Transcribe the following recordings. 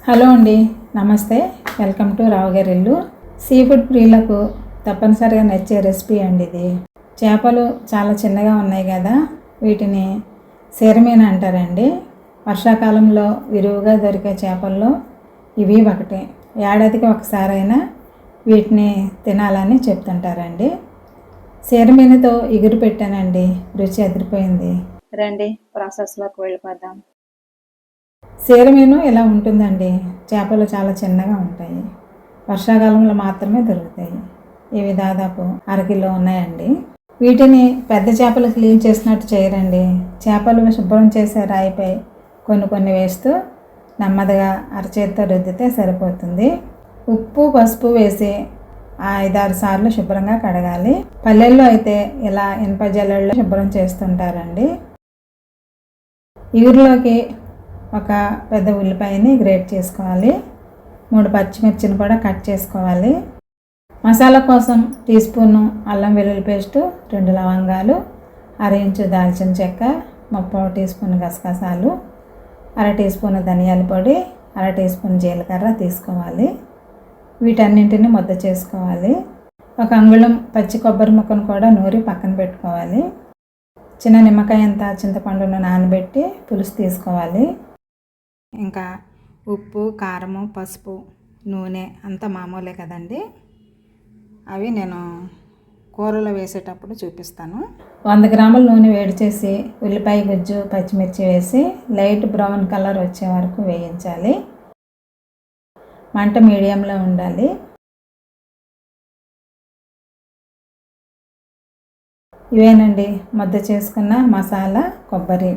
Hello అండి, నమస్తే. Welcome to రావు గారి ఇల్లు. సీ ఫుడ్ ప్రియులకు తప్పనిసరిగా నచ్చే రెసిపీ అండి ఇది. చేపలు చాలా చిన్నగా ఉన్నాయి కదా, వీటిని సీరమీన అంటారండి. వర్షాకాలంలో విరివిగా దొరికే చేపల్లో ఇవి ఒకటి. ఏడాదికి ఒకసారైనా వీటిని తినాలని చెప్తుంటారండి. సీరమీనతో ఇగురు పెట్టానండి, రుచి అదిరిపోయింది. రండి ప్రాసెస్లోకి వెళ్ళిపోదాం. సీరమీను ఇలా ఉంటుందండి. చేపలు చాలా చిన్నగా ఉంటాయి, వర్షాకాలంలో మాత్రమే దొరుకుతాయి. ఇవి దాదాపు అరకిలో ఉన్నాయండి. వీటిని పెద్ద చేపలు క్లీన్ చేసినట్టు చేయరండి. చేపలు శుభ్రం చేసే రాయిపై కొన్ని వేస్తూ నెమ్మదిగా అరచేతితో రుద్దితే సరిపోతుంది. ఉప్పు పసుపు వేసి 5-6 సార్లు శుభ్రంగా కడగాలి. పల్లెల్లో అయితే ఇలా ఇనుప జల్లెడలో శుభ్రం చేస్తుంటారండి. ఇగురులోకి ఒక పెద్ద ఉల్లిపాయని గ్రేట్ చేసుకోవాలి. 3 పచ్చిమిర్చిని కూడా కట్ చేసుకోవాలి. మసాలా కోసం టీ స్పూను అల్లం వెల్లుల్లి పేస్టు, 2 లవంగాలు, 1/2 ఇంచు దాల్చిన చెక్క, 3/4 టీ స్పూన్ గసగసాలు, 1/2 టీ స్పూన్ ధనియాల పొడి, 1/2 టీ స్పూన్ జీలకర్ర తీసుకోవాలి. వీటన్నింటిని ముద్ద చేసుకోవాలి. 1 అంగుళం పచ్చి కొబ్బరి ముక్కను కూడా నూరి పక్కన పెట్టుకోవాలి. చిన్న నిమ్మకాయ అంత చింతపండును నానబెట్టి పులుసు తీసుకోవాలి. ఇంకా ఉప్పు, కారము, పసుపు, నూనె అంతా మామూలే కదండి. అవి నేను కూరలో వేసేటప్పుడు చూపిస్తాను. 100 గ్రాముల నూనె వేడి చేసి ఉల్లిపాయ గుజ్జు, పచ్చిమిర్చి వేసి లైట్ బ్రౌన్ కలర్ వచ్చే వరకు వేయించాలి. మంట మీడియంలో ఉండాలి. ఇవేనండి ముద్ద చేసుకున్న మసాలా కొబ్బరి.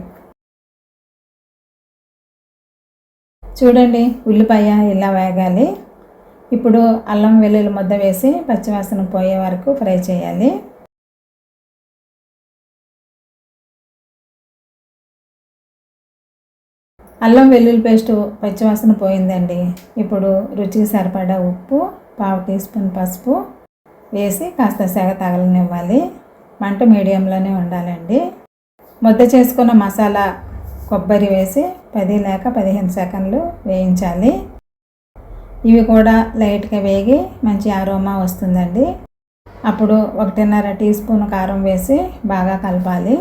చూడండి, ఉల్లిపాయ ఇలా వేగాలి. ఇప్పుడు అల్లం వెల్లుల్లి ముద్ద వేసి పచ్చివాసన పోయే వరకు ఫ్రై చేయాలి. అల్లం వెల్లుల్లి పేస్టు పచ్చివాసన పోయిందండి. ఇప్పుడు రుచికి సరిపడా ఉప్పు, 1/2 టీ స్పూన్ పసుపు వేసి కాస్త సెగ తగలనివ్వాలి. మంట మీడియంలోనే ఉండాలండి. ముద్ద చేసుకున్న మసాలా కొబ్బరి వేసి 10 లేక 15 సెకండ్లు వేయించాలి. ఇవి కూడా లైట్గా వేగి మంచి అరోమా వస్తుందండి. అప్పుడు 1.5 టీ స్పూన్ కారం వేసి బాగా కలపాలి.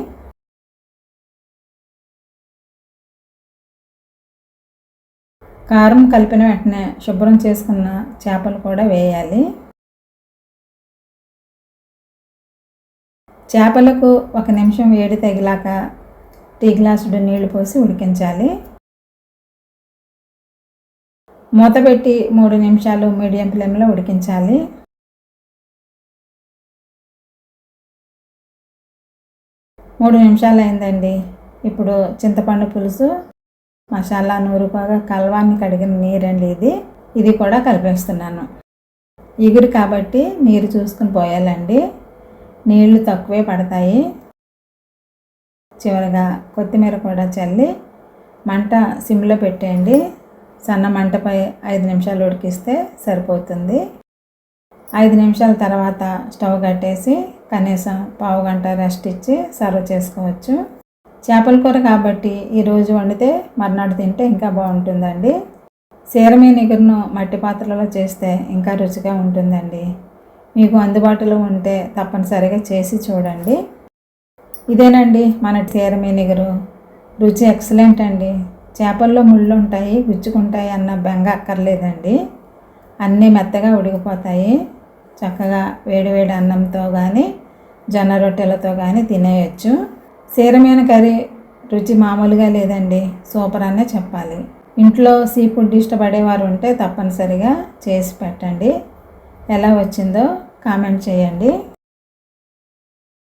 కారం కలిపిన వెంటనే శుభ్రం చేసుకున్న చేపలు కూడా వేయాలి. చేపలకు 1 నిమిషం వేడి తగిలాక టీ గ్లాసుడు నీళ్లు పోసి ఉడికించాలి. మూత పెట్టి 3 నిమిషాలు మీడియం ఫ్లేమ్లో ఉడికించాలి. మూడు నిమిషాలు అయిందండి. ఇప్పుడు చింతపండు పులుసు, మసాలా నూరుకోగా కలవాన్ని కడిగిన నీరండి ఇది కూడా కలిపేస్తున్నాను. ఇగురు కాబట్టి నీరు చూసుకుని పోయాలండి. నీళ్లు తక్కువే పడతాయి. చివరగా కొత్తిమీర కూడా చల్లి మంట సిమ్లో పెట్టేయండి. సన్న మంటపై 5 నిమిషాలు ఉడికిస్తే సరిపోతుంది. 5 నిమిషాల తర్వాత స్టవ్ కట్టేసి కనీసం 1/2 గంట రెస్ట్ ఇచ్చి సర్వ్ చేసుకోవచ్చు. చేపల కూర కాబట్టి ఈరోజు వండితే మర్నాడు తింటే ఇంకా బాగుంటుందండి. సీరమీన ఇగురును మట్టి పాత్రలో చేస్తే ఇంకా రుచిగా ఉంటుందండి. మీకు అందుబాటులో ఉంటే తప్పనిసరిగా చేసి చూడండి. ఇదేనండి మన సీరమీన ఇగురు. రుచి ఎక్సలెంట్ అండి. చేపల్లో ముళ్ళు ఉంటాయి, గుచ్చుకుంటాయి అన్న బెంగ అక్కర్లేదండి. అన్నీ మెత్తగా ఉడికిపోతాయి. చక్కగా వేడివేడి అన్నంతో కానీ జొన్న రొట్టెలతో కానీ తినేయచ్చు. సీరమీన కర్రీ రుచి మామూలుగా లేదండి, సూపర్ అనే చెప్పాలి. ఇంట్లో సీ ఫుడ్ ఇష్టపడేవారు ఉంటే తప్పనిసరిగా చేసి పెట్టండి. ఎలా వచ్చిందో కామెంట్ చేయండి.